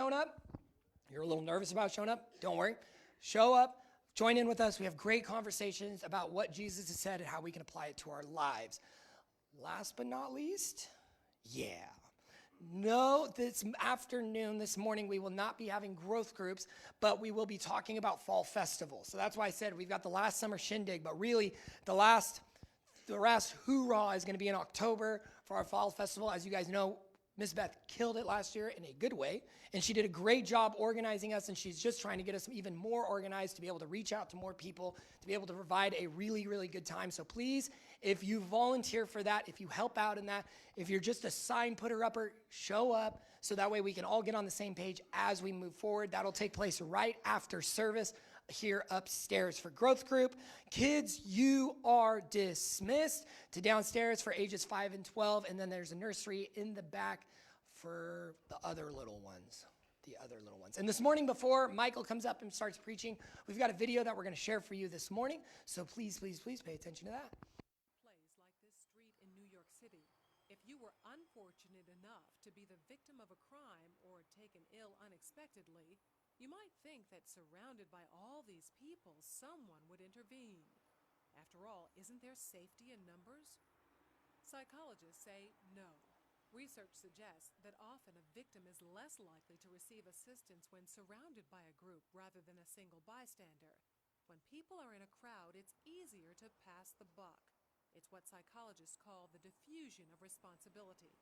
shown up, you're a little nervous about showing up, don't worry. Show up, join in with us. We have great conversations about what Jesus has said and how we can apply it to our lives. Last but not least, no, this afternoon, this morning, we will not be having growth groups, but we will be talking about fall festival. So that's why I said we've got the last summer shindig, but really the last hoorah is going to be in October for our fall festival. As you guys know, Miss Beth killed it last year in a good way, and she did a great job organizing us, and she's just trying to get us even more organized to be able to reach out to more people, to be able to provide a really, really good time. So please, if you volunteer for that, if you help out in that, if you're just a sign putter-upper, show up so that way we can all get on the same page as we move forward. That'll take place right after service here upstairs for growth group. Kids, you are dismissed to downstairs for ages 5 and 12, and then there's a nursery in the back for the other little ones. And this morning, before Michael comes up and starts preaching, we've got a video that we're going to share for you this morning, so please pay attention to that. Place like this street in New York City, if you were unfortunate enough to be the victim of a crime or taken ill unexpectedly, you might think that surrounded by all these people, someone would intervene. After all, isn't there safety in numbers? Psychologists say no. Research suggests that often a victim is less likely to receive assistance when surrounded by a group rather than a single bystander. When people are in a crowd, it's easier to pass the buck. It's what psychologists call the diffusion of responsibility.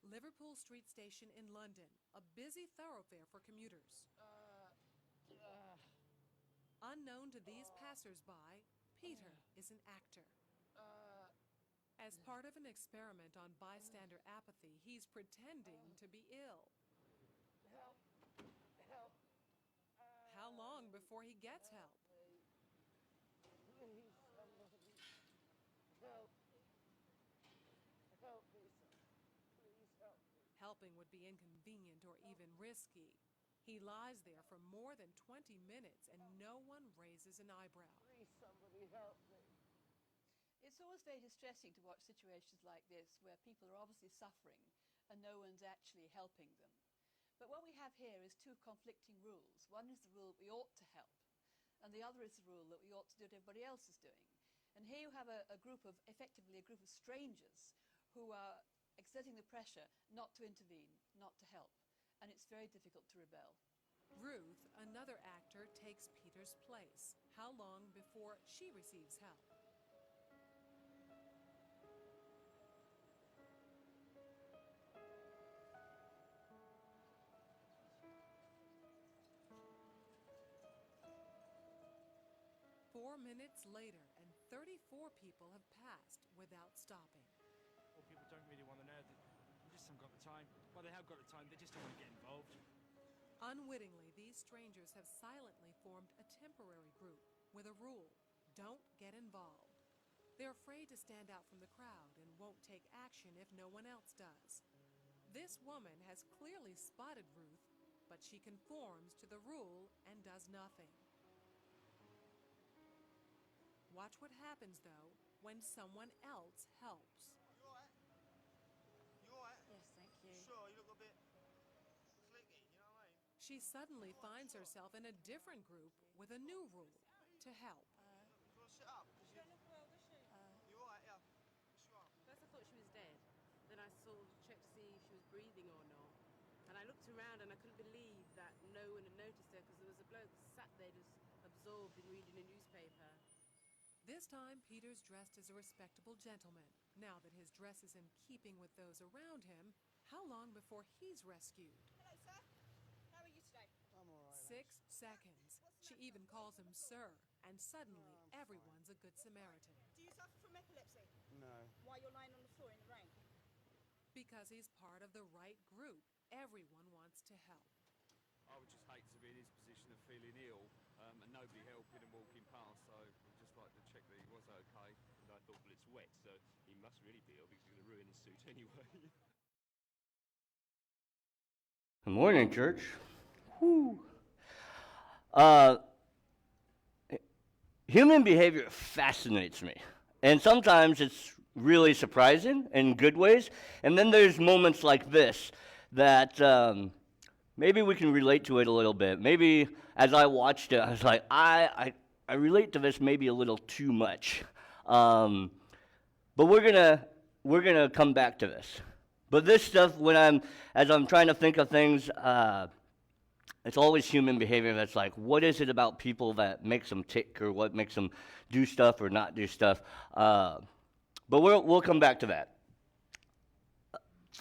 Liverpool Street Station in London, a busy thoroughfare for commuters. Unknown to these passers-by, Peter is an actor. As part of an experiment on bystander apathy, he's pretending to be ill. Help. How long before he gets help? Please, somebody. Help. Help me, sir. Please help me. Helping would be inconvenient or even risky. He lies there for more than 20 minutes and no one raises an eyebrow. Please, somebody help me. It's always very distressing to watch situations like this where people are obviously suffering and no one's actually helping them. But what we have here is two conflicting rules. One is the rule that we ought to help, and the other is the rule that we ought to do what everybody else is doing. And here you have effectively a group of strangers who are exerting the pressure not to intervene, not to help. And it's very difficult to rebel. Ruth, another actor, takes Peter's place. How long before she receives help? Four minutes later, and 34 people have passed without stopping. Well, people don't really want to know. They just haven't got the time. Well, they have got the time, they just don't want to get involved. Unwittingly, these strangers have silently formed a temporary group with a rule: don't get involved. They're afraid to stand out from the crowd and won't take action if no one else does. This woman has clearly spotted Ruth, but she conforms to the rule and does nothing. Watch what happens, though, when someone else helps. You alright? You alright? Yes, thank you. Sure, you look a bit flicky, you know what I mean? She suddenly finds herself in a different group with a new rule: to help. Do you want to sit up? She don't look well, does she? You alright, yeah? What's wrong? First I thought she was dead. Then I sort of checked to see if she was breathing or not. And I looked around and I couldn't believe that no one had noticed her because there was a bloke sat there just absorbed in reading a newspaper. This time, Peter's dressed as a respectable gentleman. Now that his dress is in keeping with those around him, how long before he's rescued? Hello, sir. How are you today? I'm alright. 6 seconds. She even calls him sir, and suddenly everyone's a good Samaritan. Do you suffer from epilepsy? No. Why you're lying on the floor in the rain? Because he's part of the right group. Everyone wants to help. I would just hate to be in his position of feeling ill and nobody helping and walking past, so I'd just like to check that he was okay. And I thought, well, it's wet, so he must really be ill because he's going to ruin his suit anyway. Good morning, church. Whew. Human behavior fascinates me, and sometimes it's really surprising in good ways, and then there's moments like this that maybe we can relate to it a little bit. Maybe as I watched it, I was like, I relate to this maybe a little too much. But we're gonna come back to this. But this stuff, as I'm trying to think of things, it's always human behavior that's like, what is it about people that makes them tick, or what makes them do stuff or not do stuff? But we'll come back to that.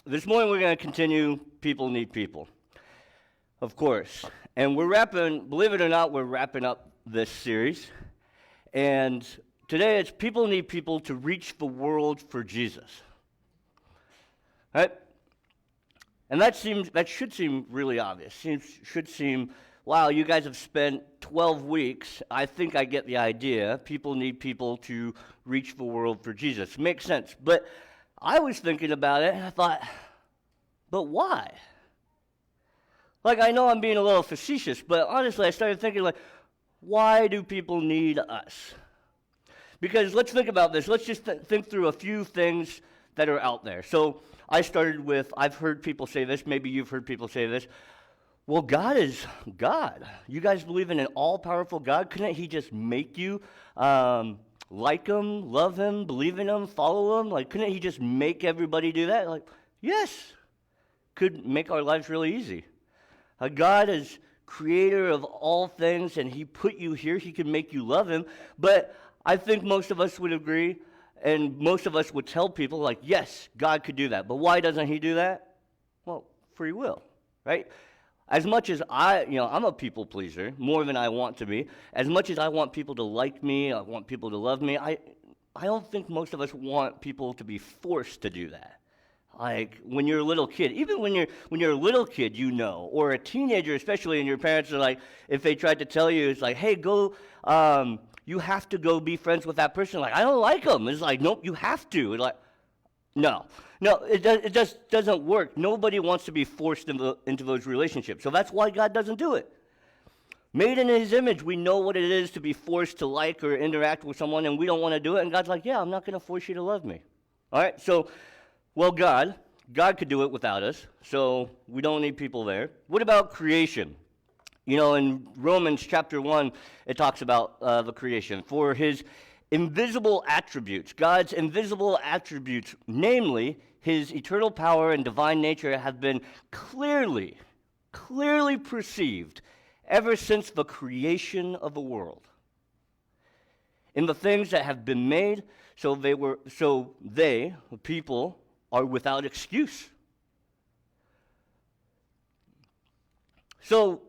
This morning we're going to continue People Need People, of course. And believe it or not, we're wrapping up this series. And today it's People Need People to reach the world for Jesus. Right? And that should seem really obvious. Should seem, wow, you guys have spent 12 weeks. I think I get the idea. People need people to reach the world for Jesus. Makes sense. But I was thinking about it, and I thought, but why? Like, I know I'm being a little facetious, but honestly, I started thinking, like, why do people need us? Because let's think about this. Let's just think through a few things that are out there. So I started with, I've heard people say this, maybe you've heard people say this, well, God is God. You guys believe in an all-powerful God? Couldn't he just make you like him, love him, believe in him, follow him? Like, couldn't he just make everybody do that? Like, yes. Could make our lives really easy. God is creator of all things, and he put you here. He can make you love him. But I think most of us would agree, and most of us would tell people, like, yes, God could do that. But why doesn't he do that? Well, free will, right? As much as I'm a people pleaser, more than I want to be. As much as I want people to like me, I want people to love me, I don't think most of us want people to be forced to do that. Like, when you're a little kid, even when you're a little kid, or a teenager especially, and your parents are like, if they tried to tell you, it's like, hey, go, you have to go be friends with that person. Like, I don't like them. It's like, nope, you have to. It's like, no, it just doesn't work. Nobody wants to be forced into those relationships. So that's why God doesn't do it. Made in his image, we know what it is to be forced to like or interact with someone, and we don't want to do it. And God's like, yeah, I'm not going to force you to love me. All right, so, well, God could do it without us, so we don't need people there. What about creation? In Romans chapter 1, it talks about the creation. For his invisible attributes, God's invisible attributes, namely his eternal power and divine nature, have been clearly perceived ever since the creation of the world. In the things that have been made, so they, the people, are without excuse. So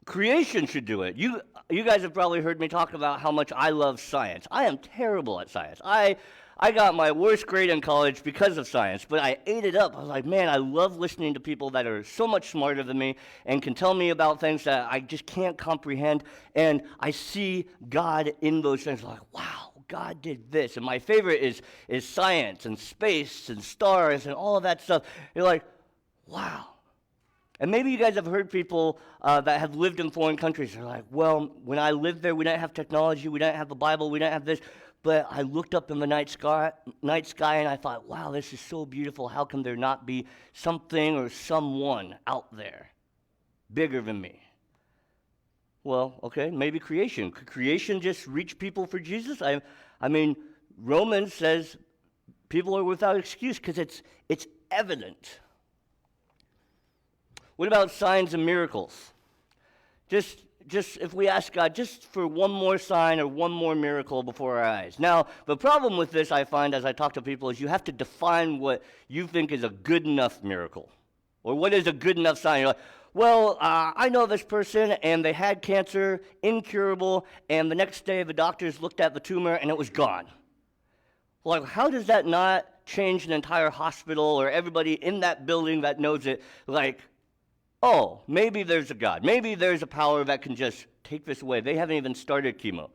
creation should do it. You guys have probably heard me talk about how much I love science. I am terrible at science. I got my worst grade in college because of science, but I ate it up. I was like, man, I love listening to people that are so much smarter than me and can tell me about things that I just can't comprehend, and I see God in those things. Like, wow, God did this. And my favorite is science and space and stars and all of that stuff. You're like, wow. And maybe you guys have heard people that have lived in foreign countries. They're like, well, when I lived there, we didn't have technology, we didn't have the Bible, we didn't have this. But I looked up in the night sky and I thought, wow, this is so beautiful. How can there not be something or someone out there bigger than me? Well, okay, maybe creation. Could creation just reach people for Jesus? I mean, Romans says people are without excuse because it's evident. What about signs and miracles? Just if we ask God just for one more sign or one more miracle before our eyes. Now, the problem with this, I find, as I talk to people, is you have to define what you think is a good enough miracle. Or what is a good enough sign? You're like, well, I know this person, and they had cancer, incurable, and the next day the doctors looked at the tumor, and it was gone. Like, how does that not change an entire hospital or everybody in that building that knows it? Like, oh, maybe there's a God. Maybe there's a power that can just take this away. They haven't even started chemo.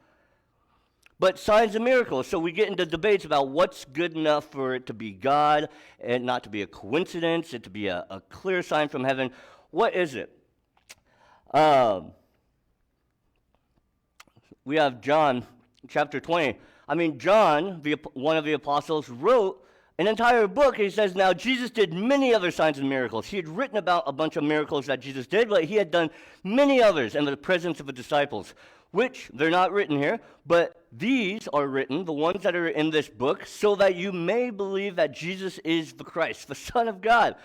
But signs and miracles. So we get into debates about what's good enough for it to be God and not to be a coincidence, it to be a clear sign from heaven. What is it? We have John chapter 20. I mean, John, one of the apostles, wrote an entire book. He says, now Jesus did many other signs and miracles. He had written about a bunch of miracles that Jesus did, but he had done many others in the presence of the disciples, which they're not written here, but these are written, the ones that are in this book, so that you may believe that Jesus is the Christ, the Son of God,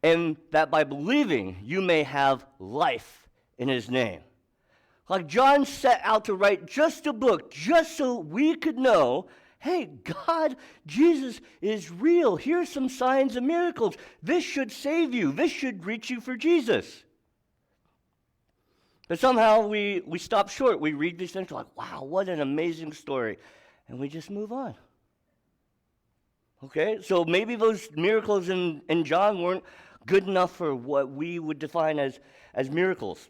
and that by believing you may have life in his name. Like John set out to write just a book, just so we could know, hey, God, Jesus is real. Here's some signs and miracles. This should save you. This should reach you for Jesus. But somehow we stop short. We read these things like, wow, what an amazing story. And we just move on. Okay, so maybe those miracles in John weren't good enough for what we would define as miracles.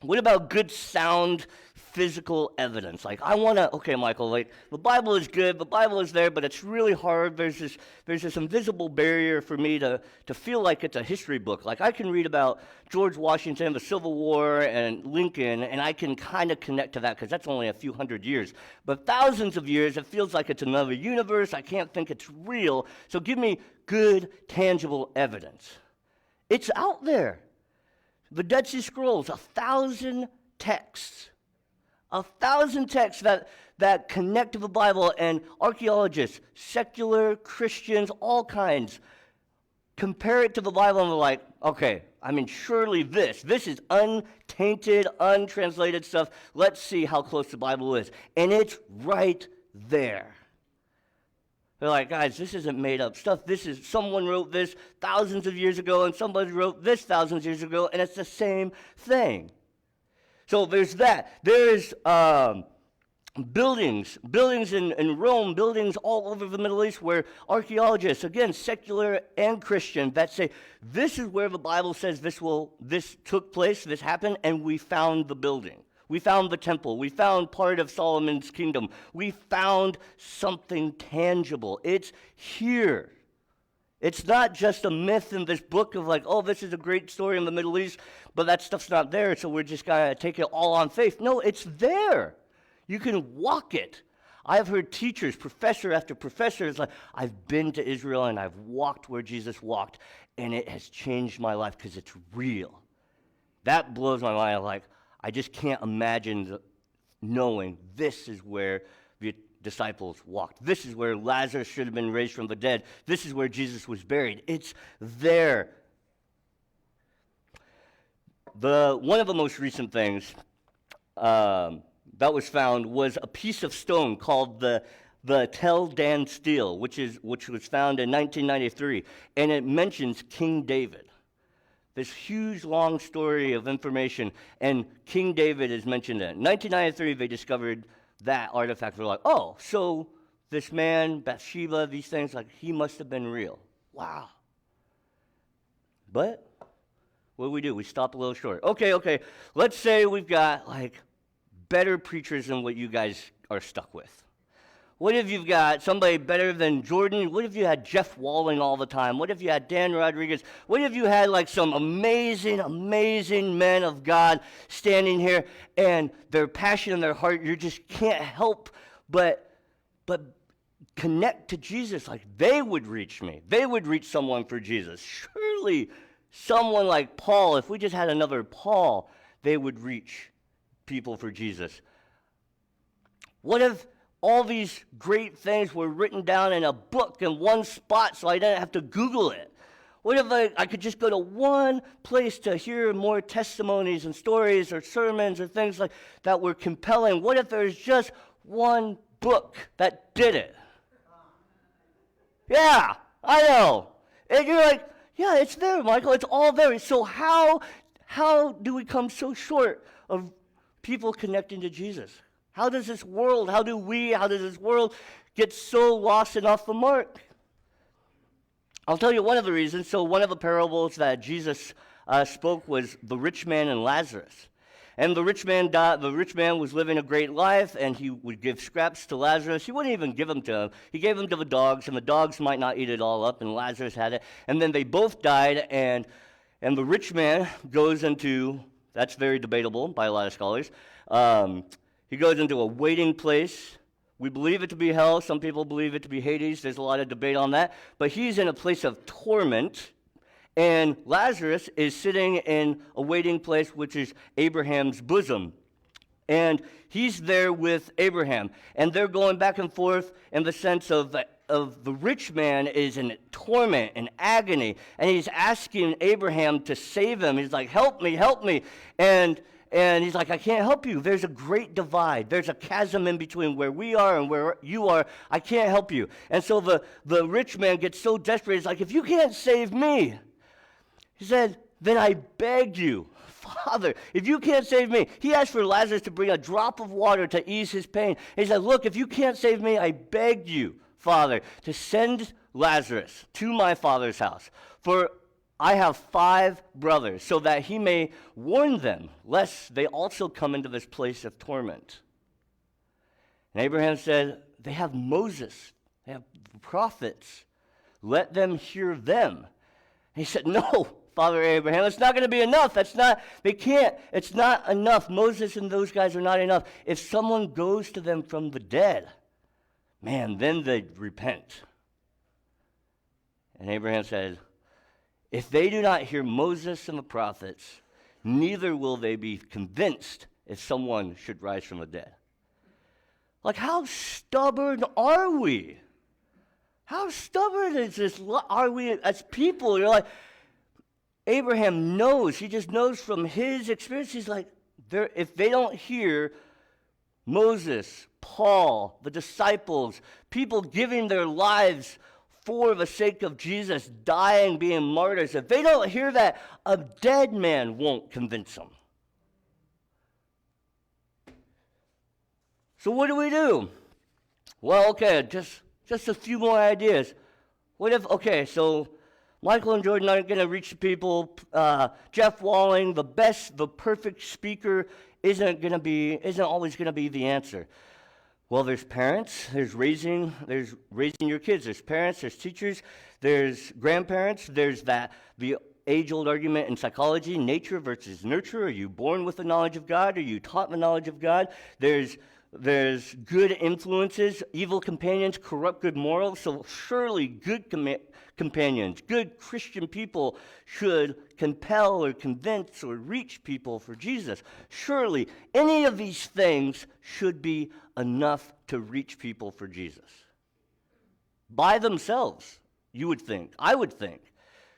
What about good, sound, physical evidence? Like, I want to, okay, Michael, like, the Bible is good, the Bible is there, but it's really hard. There's this invisible barrier for me to feel like it's a history book. Like, I can read about George Washington, the Civil War, and Lincoln, and I can kind of connect to that because that's only a few hundred years. But thousands of years, it feels like it's another universe. I can't think it's real. So give me good, tangible evidence. It's out there. The Dead Sea Scrolls, 1,000 texts. 1,000 texts that connect to the Bible, and archaeologists, secular Christians, all kinds, compare it to the Bible and they're like, okay, I mean, surely this is untainted, untranslated stuff. Let's see how close the Bible is. And it's right there. They're like, guys, this isn't made up stuff. Someone wrote this thousands of years ago, and somebody wrote this thousands of years ago, and it's the same thing. So there's that. There's buildings in Rome, buildings all over the Middle East where archaeologists, again, secular and Christian, that say, this is where the Bible says this took place, this happened, and we found the building. We found the temple. We found part of Solomon's kingdom. We found something tangible. It's here. It's not just a myth in this book of like, oh, this is a great story in the Middle East, but that stuff's not there, so we're just going to take it all on faith. No, it's there. You can walk it. I've heard teachers, professor after professor, is like, I've been to Israel and I've walked where Jesus walked, and it has changed my life because it's real. That blows my mind. Like, I just can't imagine knowing this is where the disciples walked. This is where Lazarus should have been raised from the dead. This is where Jesus was buried. It's there. One of the most recent things that was found was a piece of stone called the Tel Dan stele, which was found in 1993, and it mentions King David. This huge, long story of information, and King David is mentioned in it. In 1993, they discovered that artifact. They're like, oh, so this man, Bathsheba, these things, like, he must have been real. Wow. But what do? We stop a little short. Okay, let's say we've got, like, better preachers than what you guys are stuck with. What if you've got somebody better than Jordan? What if you had Jeff Walling all the time? What if you had Dan Rodriguez? What if you had like some amazing, amazing men of God standing here and their passion and their heart, you just can't help but connect to Jesus? Like they would reach me. They would reach someone for Jesus. Surely someone like Paul, if we just had another Paul, they would reach people for Jesus. What if all these great things were written down in a book in one spot so I didn't have to Google it? What if I could just go to one place to hear more testimonies and stories or sermons or things like that were compelling? What if there's just one book that did it? Yeah, I know. And you're like, yeah, it's there, Michael. It's all there. So how do we come so short of people connecting to Jesus? How does this world get so lost and off the mark? I'll tell you one of the reasons. So one of the parables that Jesus spoke was the rich man and Lazarus. And the rich man was living a great life, and he would give scraps to Lazarus. He wouldn't even give them to him. He gave them to the dogs, and the dogs might not eat it all up, and Lazarus had it. And then they both died, and the rich man goes into, that's very debatable by a lot of scholars, he goes into a waiting place We believe it to be hell. Some people believe it to be Hades. There's a lot of debate on that. But he's in a place of torment, and Lazarus is sitting in a waiting place, which is Abraham's bosom. And he's there with Abraham. And they're going back and forth in the sense of the rich man is in torment and agony. And he's asking Abraham to save him. He's like, help me, help me. And he's like, I can't help you. There's a great divide. There's a chasm in between where we are and where you are. I can't help you. And so the rich man gets so desperate. He's like, if you can't save me, he said, then I beg you, Father, if you can't save me. He asked for Lazarus to bring a drop of water to ease his pain. He said, look, if you can't save me, I beg you, Father, to send Lazarus to my father's house. For I have 5 brothers, so that he may warn them, lest they also come into this place of torment. And Abraham said, they have Moses, they have prophets. Let them hear them. And he said, no, Father Abraham, it's not going to be enough. It's not enough. Moses and those guys are not enough. If someone goes to them from the dead, man, then they'd repent. And Abraham said, if they do not hear Moses and the prophets, neither will they be convinced if someone should rise from the dead. Like, how stubborn are we? How stubborn are we as people? You're like, Abraham knows. He just knows from his experience. He's like, if they don't hear Moses, Paul, the disciples, people giving their lives for the sake of Jesus, dying, being martyrs, if they don't hear that, a dead man won't convince them. So what do we do? Well, okay, just a few more ideas. What if, okay, so Michael and Jordan aren't going to reach the people. Jeff Walling, the perfect speaker, isn't always going to be the answer. Well, there's parents, there's raising your kids. There's parents, there's teachers, there's grandparents, there's the age-old argument in psychology, nature versus nurture. Are you born with the knowledge of God? Are you taught the knowledge of God? There's good influences, evil companions, corrupt good morals. So surely good companions, good Christian people should compel or convince or reach people for Jesus. Surely any of these things should be enough to reach people for Jesus. By themselves, you would think, I would think.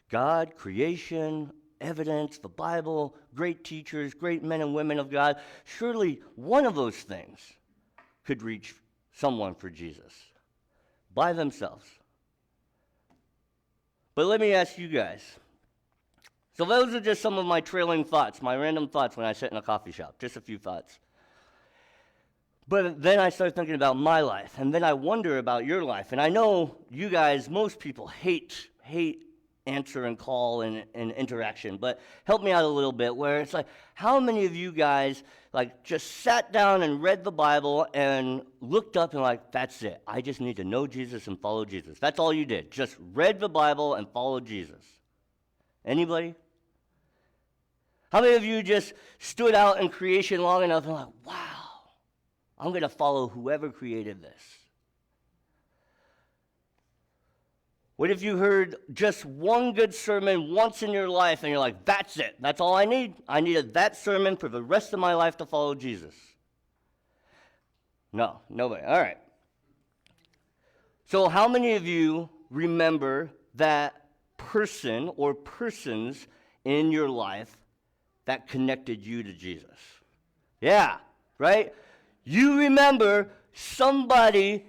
God, creation, evidence, the Bible, great teachers, great men and women of God. Surely one of those things could reach someone for Jesus by themselves. But let me ask you guys. So those are just some of my trailing thoughts, my random thoughts when I sit in a coffee shop, just a few thoughts. But then I start thinking about my life, and then I wonder about your life. And I know you guys, most people hate answer and call and interaction, but help me out a little bit where it's like, how many of you guys like just sat down and read the Bible and looked up and like, that's it. I just need to know Jesus and follow Jesus. That's all you did. Just read the Bible and followed Jesus. Anybody? How many of you just stood out in creation long enough and like, wow, I'm going to follow whoever created this? What if you heard just one good sermon once in your life and you're like, that's it. That's all I need. I needed that sermon for the rest of my life to follow Jesus. No, nobody. All right. So how many of you remember that person or persons in your life that connected you to Jesus? Yeah, right? You remember somebody,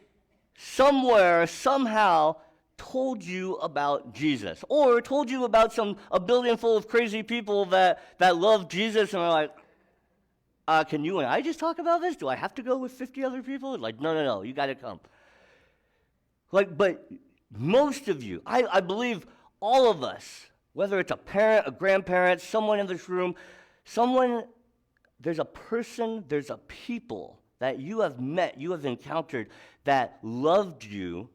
somewhere, somehow told you about Jesus, or told you about a building full of crazy people that love Jesus and are like, can you and I just talk about this? Do I have to go with 50 other people? Like, no, you got to come. Like, but most of you, I believe all of us, whether it's a parent, a grandparent, someone in this room, there's a person, there's a people that you have met, you have encountered that loved you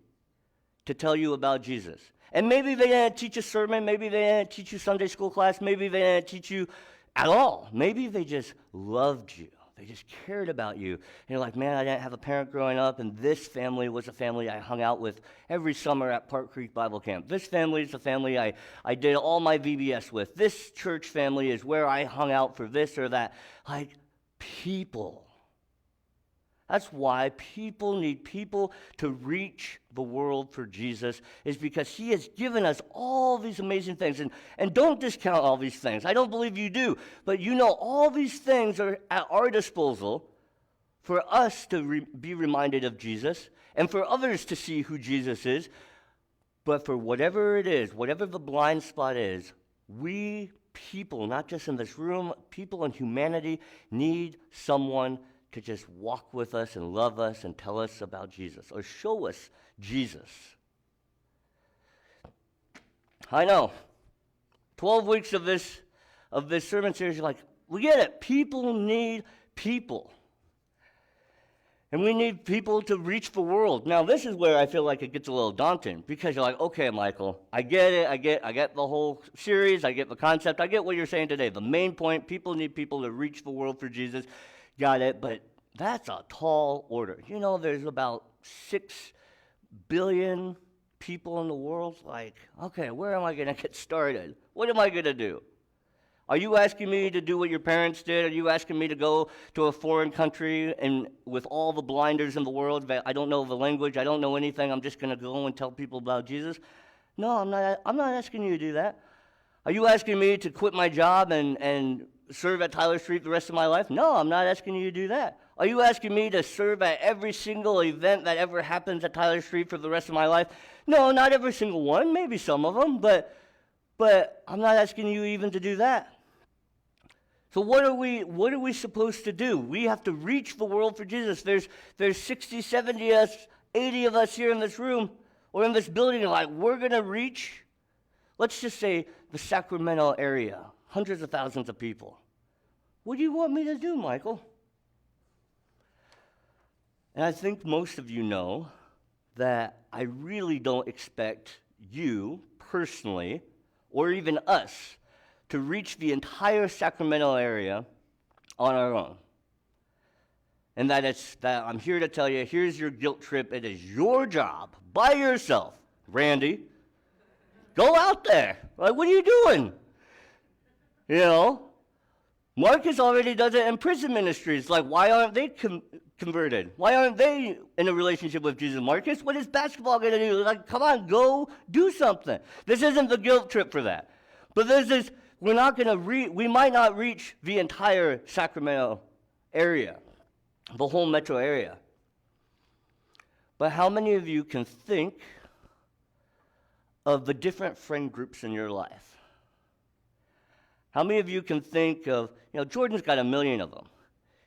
to tell you about Jesus. And maybe they didn't teach a sermon, maybe they didn't teach you Sunday school class, maybe they didn't teach you at all. Maybe they just loved you. They just cared about you. And you're like, man, I didn't have a parent growing up, and this family was a family I hung out with every summer at Park Creek Bible Camp. This family is the family I did all my VBS with. This church family is where I hung out for this or that. Like, people. That's why people need people to reach the world for Jesus, is because he has given us all these amazing things. And don't discount all these things. I don't believe you do. But you know all these things are at our disposal for us to be reminded of Jesus and for others to see who Jesus is. But for whatever it is, whatever the blind spot is, we people, not just in this room, people in humanity need someone to just walk with us and love us and tell us about Jesus or show us Jesus. I know. 12 weeks of this sermon series, you're like, we get it. People need people. And we need people to reach the world. Now, this is where I feel like it gets a little daunting, because you're like, okay, Michael, I get it. I get the whole series. I get the concept. I get what you're saying today. The main point, people need people to reach the world for Jesus. Got it, but that's a tall order. You know, there's about 6 billion people in the world. Like, okay, where am I going to get started? What am I going to do? Are you asking me to do what your parents did? Are you asking me to go to a foreign country and with all the blinders in the world that I don't know the language, I don't know anything, I'm just going to go and tell people about Jesus? No, I'm not asking you to do that. Are you asking me to quit my job and serve at Tyler Street the rest of my life? No, I'm not asking you to do that. Are you asking me to serve at every single event that ever happens at Tyler Street for the rest of my life? No, not every single one, maybe some of them, but I'm not asking you even to do that. So what are we supposed to do? We have to reach the world for Jesus. There's 60, 70 us, 80 of us here in this room or in this building, like we're going to reach, let's just say, the Sacramento area. Hundreds of thousands of people. What do you want me to do, Michael? And I think most of you know that I really don't expect you personally, or even us, to reach the entire Sacramento area on our own. And that I'm here to tell you, here's your guilt trip. It is your job, by yourself. Randy, go out there. Like, what are you doing? You know, Marcus already does it in prison ministries. Like, why aren't they converted? Why aren't they in a relationship with Jesus? Marcus, what is basketball going to do? Like, come on, go do something. This isn't the guilt trip for that. But there's this, we might not reach the entire Sacramento area, the whole metro area. But how many of you can think of the different friend groups in your life? How many of you can think of, Jordan's got 1 million of them.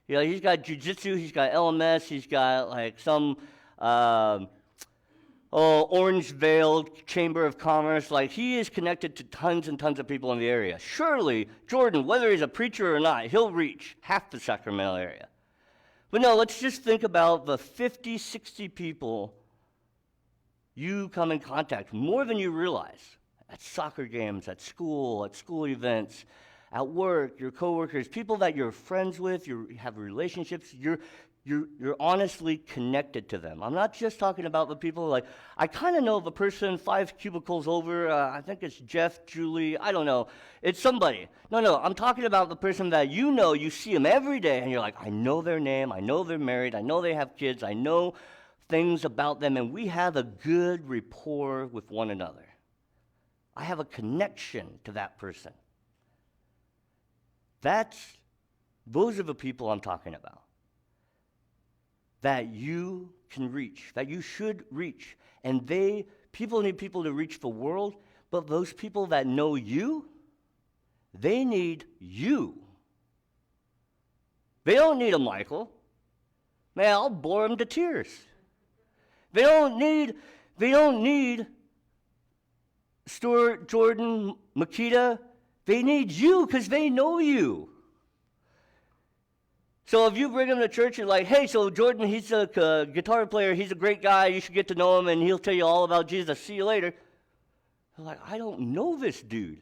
He's got jiu-jitsu, he's got LMS, he's got like some Orangevale Chamber of Commerce. Like, he is connected to tons and tons of people in the area. Surely, Jordan, whether he's a preacher or not, he'll reach half the Sacramento area. But no, let's just think about the 50, 60 people you come in contact, more than you realize. At soccer games, at school events, at work, your coworkers, people that you're friends with, you have relationships, you're honestly connected to them. I'm not just talking about the people like, I kind of know the person 5 cubicles over, I think it's Jeff, Julie, I don't know. It's somebody. No, I'm talking about the person that you see them every day, and you're like, I know their name, I know they're married, I know they have kids, I know things about them, and we have a good rapport with one another. I have a connection to that person. Those are the people I'm talking about. That you can reach, that you should reach. And people need people to reach the world, but those people that know you, they need you. They don't need a Michael. Man, I'll bore them to tears. They don't need Stuart, Jordan, Makita. They need you because they know you. So if you bring him to church, you're like, hey, so Jordan, he's a guitar player. He's a great guy. You should get to know him, and he'll tell you all about Jesus. See you later. They're like, I don't know this dude.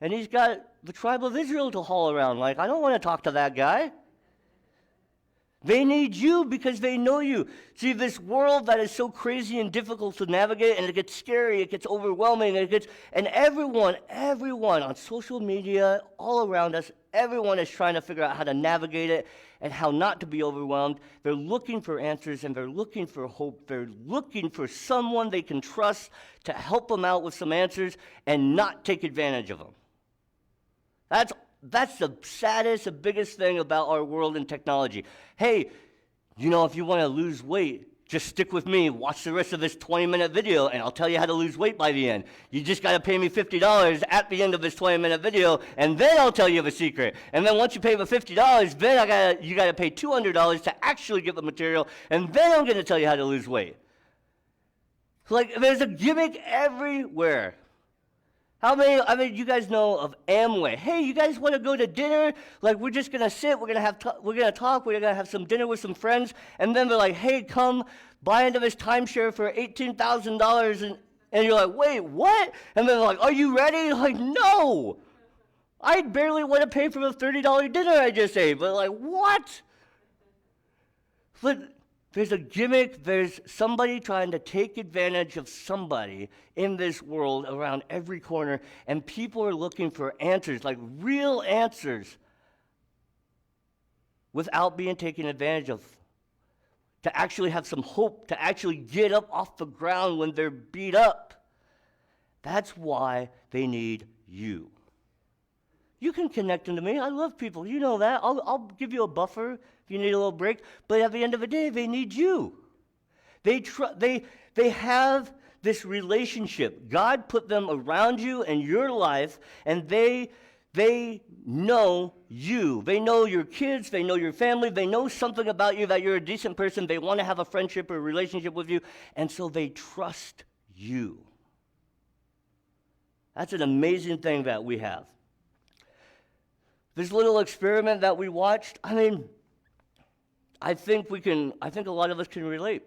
And he's got the tribe of Israel to haul around. Like, I don't want to talk to that guy. They need you because they know you. See, this world that is so crazy and difficult to navigate, and it gets scary, it gets overwhelming, and everyone on social media, all around us, everyone is trying to figure out how to navigate it and how not to be overwhelmed. They're looking for answers, and they're looking for hope. They're looking for someone they can trust to help them out with some answers and not take advantage of them. That's the saddest, the biggest thing about our world and technology. Hey, if you want to lose weight, just stick with me. Watch the rest of this 20-minute video, and I'll tell you how to lose weight by the end. You just got to pay me $50 at the end of this 20-minute video, and then I'll tell you the secret. And then once you pay me $50, then you got to pay $200 to actually get the material, and then I'm going to tell you how to lose weight. Like, there's a gimmick everywhere. How many you guys know of Amway? Hey, you guys want to go to dinner? Like, we're just gonna sit, we're gonna talk, we're gonna have some dinner with some friends, and then they're like, hey, come buy into this timeshare for $18,000, and you're like, wait, what? And then they're like, are you ready? Like, no, I barely want to pay for the $30 dinner I just ate. But like, what? But there's a gimmick, there's somebody trying to take advantage of somebody in this world around every corner, and people are looking for answers, like real answers, without being taken advantage of, to actually have some hope, to actually get up off the ground when they're beat up. That's why they need you. You can connect them to me. I love people. You know that. I'll give you a buffer if you need a little break. But at the end of the day, they need you. They have this relationship. God put them around you in your life, and they know you. They know your kids. They know your family. They know something about you, that you're a decent person. They want to have a friendship or a relationship with you, and so they trust you. That's an amazing thing that we have. This little experiment that we watched, I think a lot of us can relate.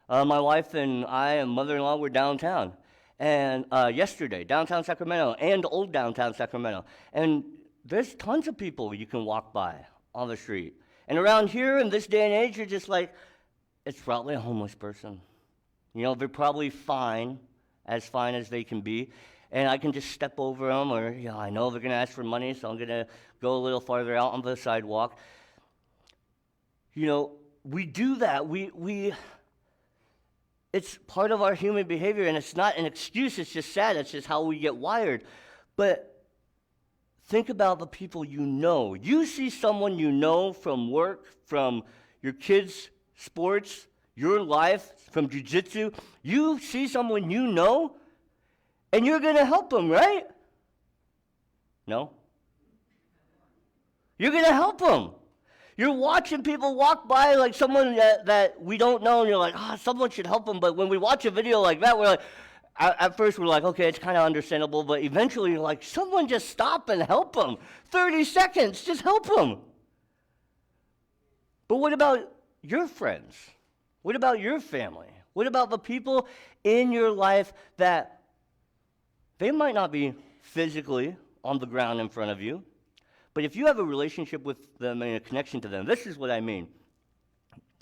My wife and I and mother-in-law were downtown, and yesterday, downtown Sacramento and old downtown Sacramento. And there's tons of people you can walk by on the street. And around here in this day and age, you're just like, it's probably a homeless person. They're probably fine as they can be. And I can just step over them, or I know they're going to ask for money, so I'm going to go a little farther out on the sidewalk. We do that. It's part of our human behavior, and it's not an excuse. It's just sad. It's just how we get wired. But think about the people you know. You see someone you know from work, from your kids' sports, your life, from jiu-jitsu. You see someone you know, and you're going to help them, right? No? You're going to help them. You're watching people walk by, like someone that we don't know, and you're like, someone should help them. But when we watch a video like that, we're like, at first we're like, okay, it's kind of understandable. But eventually you're like, someone just stop and help them. 30 seconds, just help them. But what about your friends? What about your family? What about the people in your life that they might not be physically on the ground in front of you, but if you have a relationship with them and a connection to them, this is what I mean,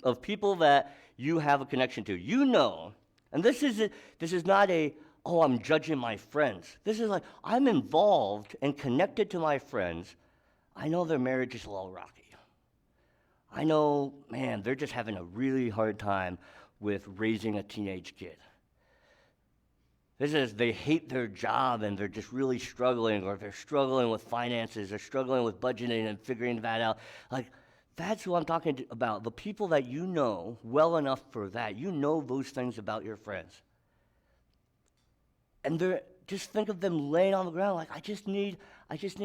of people that you have a connection to. And this is not I'm judging my friends. This is like, I'm involved and connected to my friends. I know their marriage is a little rocky. I know, man, they're just having a really hard time with raising a teenage kid. They hate their job and they're just really struggling, or they're struggling with finances, they're struggling with budgeting and figuring that out. Like, that's who I'm talking about. The people that you know well enough for that. You know those things about your friends. And just think of them laying on the ground like, I just need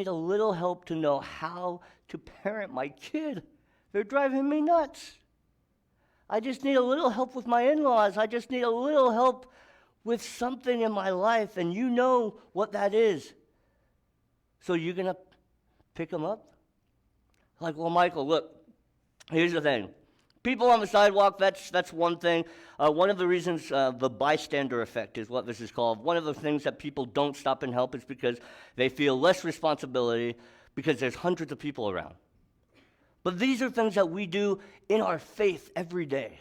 a little help to know how to parent my kid. They're driving me nuts. I just need a little help with my in-laws. I just need a little help with something in my life, and you know what that is. So you're going to pick them up? Like, well, Michael, look, here's the thing. People on the sidewalk, that's one thing. One of the reasons, the bystander effect is what this is called. One of the things that people don't stop and help is because they feel less responsibility because there's hundreds of people around. But these are things that we do in our faith every day,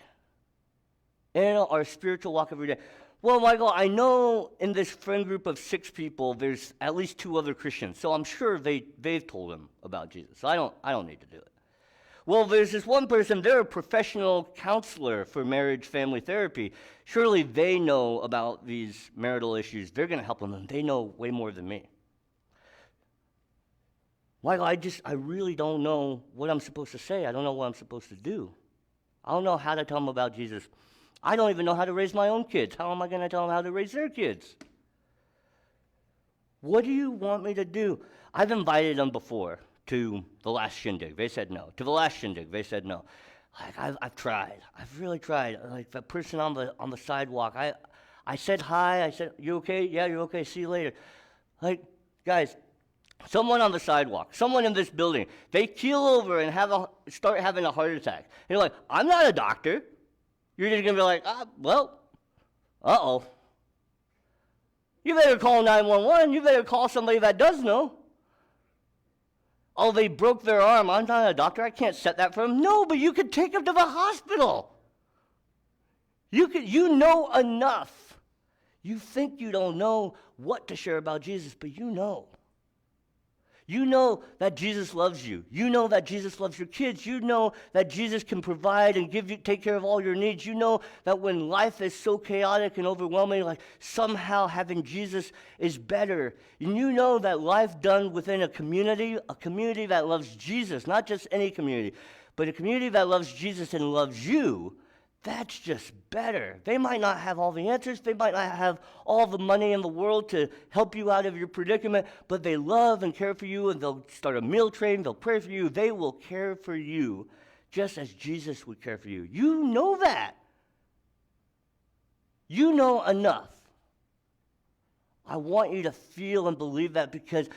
in our spiritual walk every day. Well, Michael, I know in this friend group of 6 people, there's at least 2 other Christians, so I'm sure they've told him about Jesus. So I don't need to do it. Well, there's this one person, they're a professional counselor for marriage family therapy. Surely they know about these marital issues. They're going to help them, and they know way more than me. Michael, I really don't know what I'm supposed to say. I don't know what I'm supposed to do. I don't know how to tell them about Jesus. I don't even know how to raise my own kids. How am I going to tell them how to raise their kids? What do you want me to do? I've invited them before to the last shindig. They said no. To the last shindig, they said no. Like, I've tried. I've really tried. Like, the person on the sidewalk, I said hi. I said, you okay? Yeah, you're okay. See you later. Like, guys, someone on the sidewalk, someone in this building, they keel over and start having a heart attack. And you're like, I'm not a doctor. You're just going to be like, uh-oh. You better call 911. You better call somebody that does know. Oh, they broke their arm. I'm not a doctor. I can't set that for them. No, but you could take them to the hospital. You know enough. You think you don't know what to share about Jesus, but you know. You know that Jesus loves you. You know that Jesus loves your kids. You know that Jesus can provide and take care of all your needs. You know that when life is so chaotic and overwhelming, like somehow having Jesus is better. And you know that life done within a community that loves Jesus, not just any community, but a community that loves Jesus and loves you, that's just better. They might not have all the answers. They might not have all the money in the world to help you out of your predicament, but they love and care for you, and they'll start a meal train. They'll pray for you. They will care for you just as Jesus would care for you. You know that. You know enough. I want you to feel and believe that, because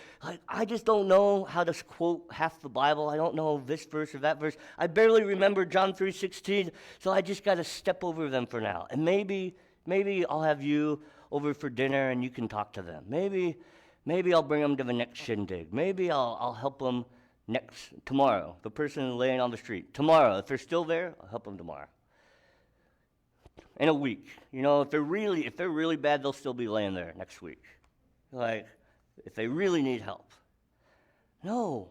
I just don't know how to quote half the Bible. I don't know this verse or that verse. I barely remember John 3:16, so I just got to step over them for now. And maybe I'll have you over for dinner and you can talk to them. Maybe I'll bring them to the next shindig. Maybe I'll help them tomorrow. The person laying on the street. Tomorrow, if they're still there, I'll help them tomorrow. In a week. You know, if they're really bad, they'll still be laying there next week. Like, if they really need help. No.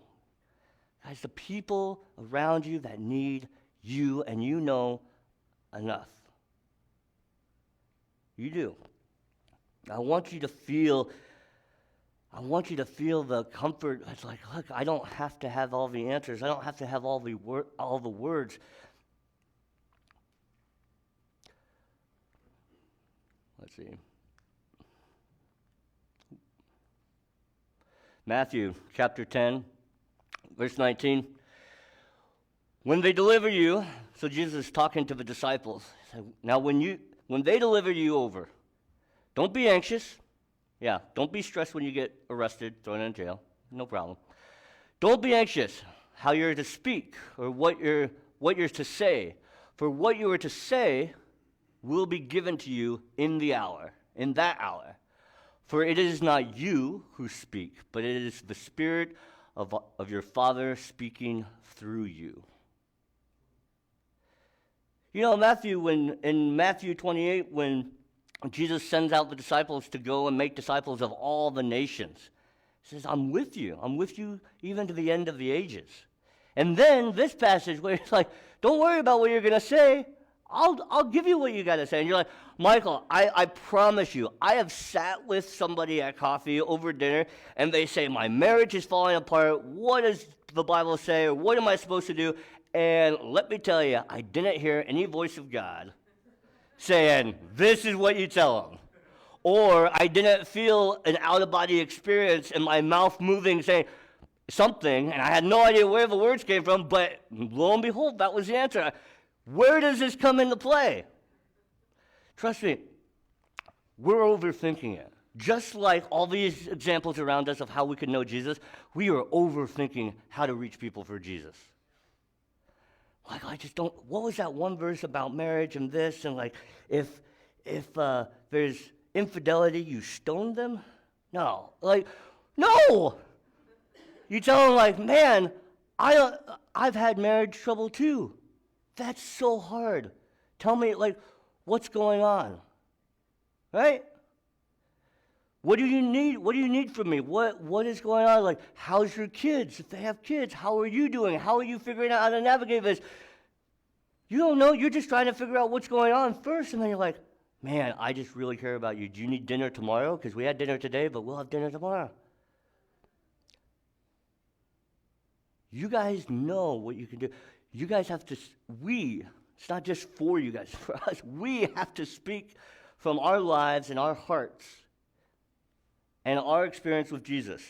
Guys, the people around you that need you, and you know enough. You do. I want you to feel the comfort. It's like, look, I don't have to have all the answers. I don't have to have all the words. Let's see. Matthew chapter 10, verse 19. When they deliver you, so Jesus is talking to the disciples. Now when they deliver you over, don't be anxious. Yeah, don't be stressed when you get arrested, thrown in jail. No problem. Don't be anxious how you're to speak or what you're to say. For what you are to say will be given to you in that hour. For it is not you who speak, but it is the Spirit of your Father speaking through you. You know, in Matthew 28, when Jesus sends out the disciples to go and make disciples of all the nations, he says, I'm with you even to the end of the ages. And then this passage where it's like, don't worry about what you're going to say. I'll give you what you got to say. And you're like, Michael, I promise you, I have sat with somebody at coffee over dinner, and they say, my marriage is falling apart. What does the Bible say? Or what am I supposed to do? And let me tell you, I didn't hear any voice of God saying, this is what you tell them. Or I didn't feel an out-of-body experience and my mouth moving saying something, and I had no idea where the words came from, but lo and behold, that was the answer. Where does this come into play? Trust me, we're overthinking it. Just like all these examples around us of how we can know Jesus, we are overthinking how to reach people for Jesus. Like, I just don't, what was that one verse about marriage and this, and like, if there's infidelity, you stone them? No. Like, no! You tell them, like, man, I've had marriage trouble too. That's so hard. Tell me, like, what's going on? Right? What do you need? What do you need from me? What is going on? Like, how's your kids? If they have kids, how are you doing? How are you figuring out how to navigate this? You don't know. You're just trying to figure out what's going on first, and then you're like, man, I just really care about you. Do you need dinner tomorrow? Because we had dinner today, but we'll have dinner tomorrow. You guys know what you can do. You guys have to, it's not just for you guys, for us, we have to speak from our lives and our hearts and our experience with Jesus.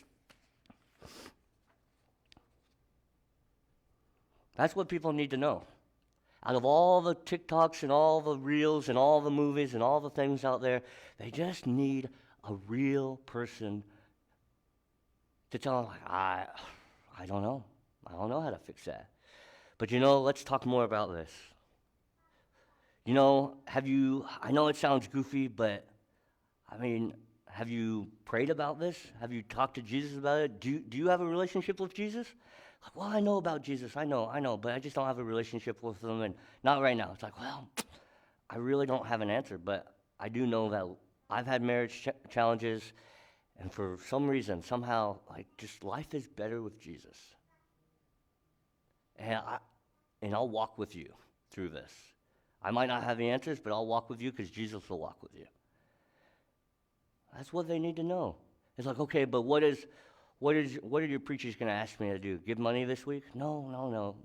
That's what people need to know. Out of all the TikToks and all the reels and all the movies and all the things out there, they just need a real person to tell them, like, I don't know. I don't know how to fix that. But let's talk more about this. I know it sounds goofy, but have you prayed about this? Have you talked to Jesus about it? Do you have a relationship with Jesus? Like, well, I know about Jesus. I know, but I just don't have a relationship with him, and not right now. It's like, well, I really don't have an answer, but I do know that I've had marriage challenges, and for some reason, somehow, just life is better with Jesus. And I'll walk with you through this. I might not have the answers, but I'll walk with you because Jesus will walk with you. That's what they need to know. It's like, okay, but what are your preachers going to ask me to do? Give money this week? No.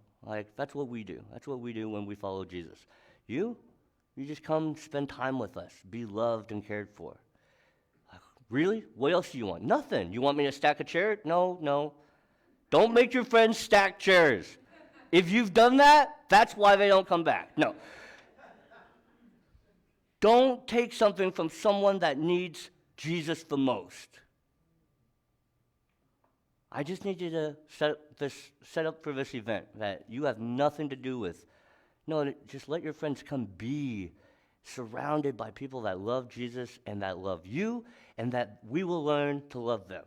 That's what we do. That's what we do when we follow Jesus. You just come spend time with us. Be loved and cared for. Really? What else do you want? Nothing. You want me to stack a chair? No. Don't make your friends stack chairs. If you've done that, that's why they don't come back. No. Don't take something from someone that needs Jesus the most. I just need you to set up for this event that you have nothing to do with. No, just let your friends come be surrounded by people that love Jesus and that love you, and that we will learn to love them.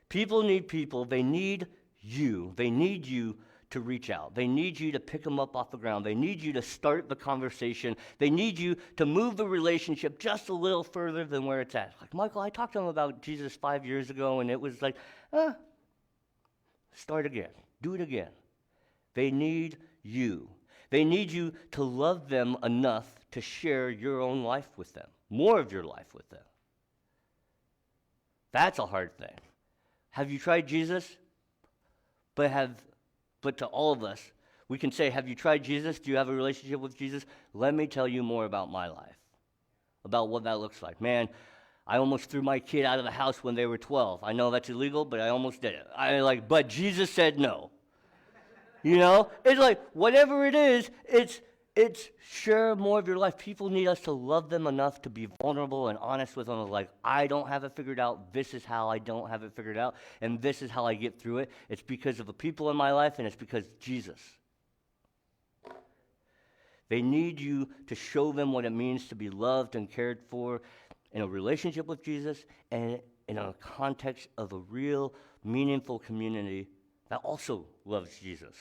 People need people. They need you. They need you to reach out. They need you to pick them up off the ground. They need you to start the conversation. They need you to move the relationship just a little further than where it's at. Like, Michael, I talked to him about Jesus 5 years ago, and it was like, start again. Do it again. They need you. They need you to love them enough to share your own life with them, more of your life with them. That's a hard thing. Have you tried Jesus? But to all of us, we can say, have you tried Jesus? Do you have a relationship with Jesus? Let me tell you more about my life, about what that looks like. Man, I almost threw my kid out of the house when they were 12. I know that's illegal, but I almost did it. But Jesus said no. It's like, whatever it is, it's share more of your life. People need us to love them enough to be vulnerable and honest with them. Like, I don't have it figured out. This is how I don't have it figured out. And this is how I get through it. It's because of the people in my life, and it's because Jesus. They need you to show them what it means to be loved and cared for in a relationship with Jesus, and in a context of a real, meaningful community that also loves Jesus.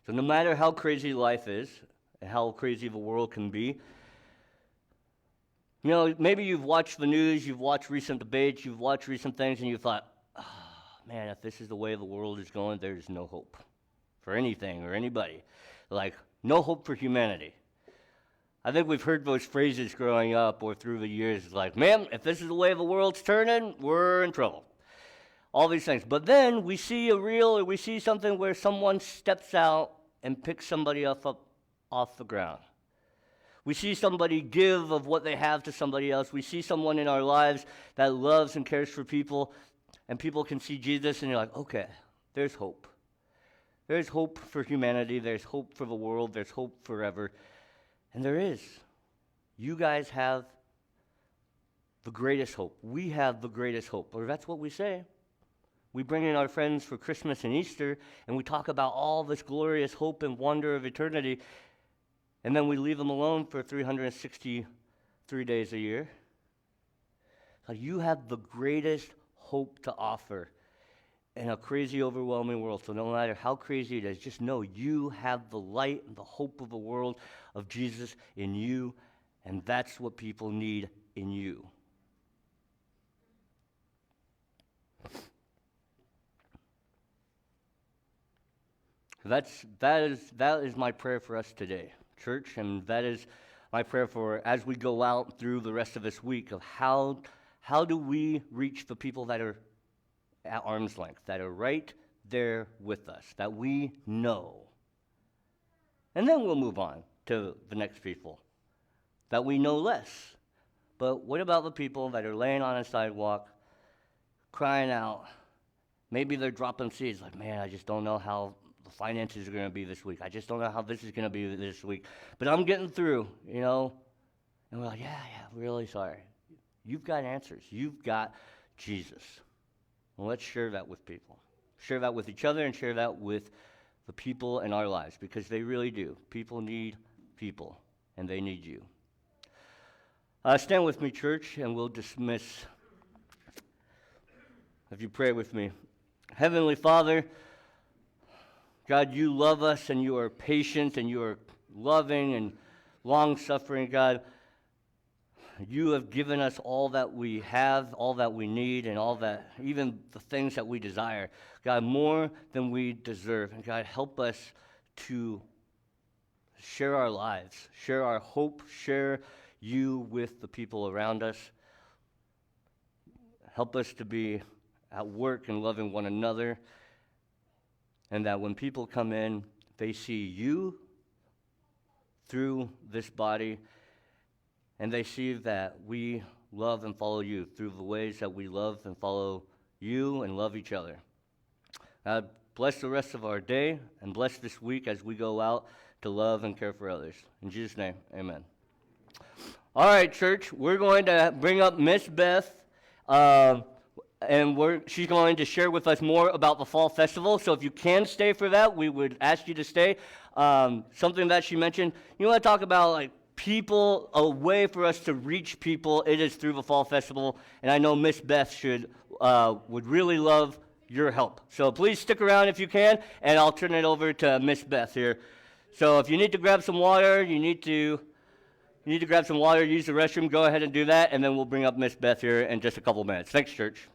So no matter how crazy life is, and how crazy the world can be, maybe you've watched the news, you've watched recent debates, you've watched recent things, and you thought, man, if this is the way the world is going, there's no hope for anything or anybody. Like, no hope for humanity. I think we've heard those phrases growing up or through the years, like, man, if this is the way the world's turning, we're in trouble. All these things. But then we see we see something where someone steps out and picks somebody up off the ground. We see somebody give of what they have to somebody else. We see someone in our lives that loves and cares for people, and people can see Jesus, and you're like, okay, there's hope. There's hope for humanity. There's hope for the world. There's hope forever. And there is. You guys have the greatest hope. We have the greatest hope, or that's what we say. We bring in our friends for Christmas and Easter, and we talk about all this glorious hope and wonder of eternity, and then we leave them alone for 363 days a year. God, you have the greatest hope to offer in a crazy, overwhelming world. So no matter how crazy it is, just know you have the light and the hope of the world of Jesus in you, and that's what people need in you. That is my prayer for us today, church, and that is my prayer for as we go out through the rest of this week of how do we reach the people that are at arm's length, that are right there with us, that we know. And then we'll move on to the next people that we know less. But what about the people that are laying on a sidewalk, crying out? Maybe they're dropping seeds like, man, I just don't know how the finances are going to be this week. I just don't know how this is going to be this week. But I'm getting through, you know. And we're like, yeah, really sorry. You've got answers. You've got Jesus. Well, let's share that with people. Share that with each other and share that with the people in our lives because they really do. People need people, and they need you. Stand with me, church, and we'll dismiss. If you pray with me. Heavenly Father, God, you love us, and you are patient, and you are loving and long-suffering, God. You have given us all that we have, all that we need, and all that, even the things that we desire. God, more than we deserve. And God, help us to share our lives, share our hope, share you with the people around us. Help us to be at work and loving one another. And that when people come in, they see you through this body, and they see that we love and follow you through the ways that we love and follow you and love each other. God, bless the rest of our day and bless this week as we go out to love and care for others. In Jesus' name, amen. All right, church, we're going to bring up Miss Beth, and she's going to share with us more about the Fall Festival. So if you can stay for that, we would ask you to stay. Something that she mentioned, you want to talk about like people, a way for us to reach people, it is through the Fall Festival, and I know Miss Beth would really love your help. So please stick around if you can, and I'll turn it over to Miss Beth here. So if you need to grab some water, you need to grab some water, use the restroom, go ahead and do that, and then we'll bring up Miss Beth here in just a couple minutes. Thanks, church.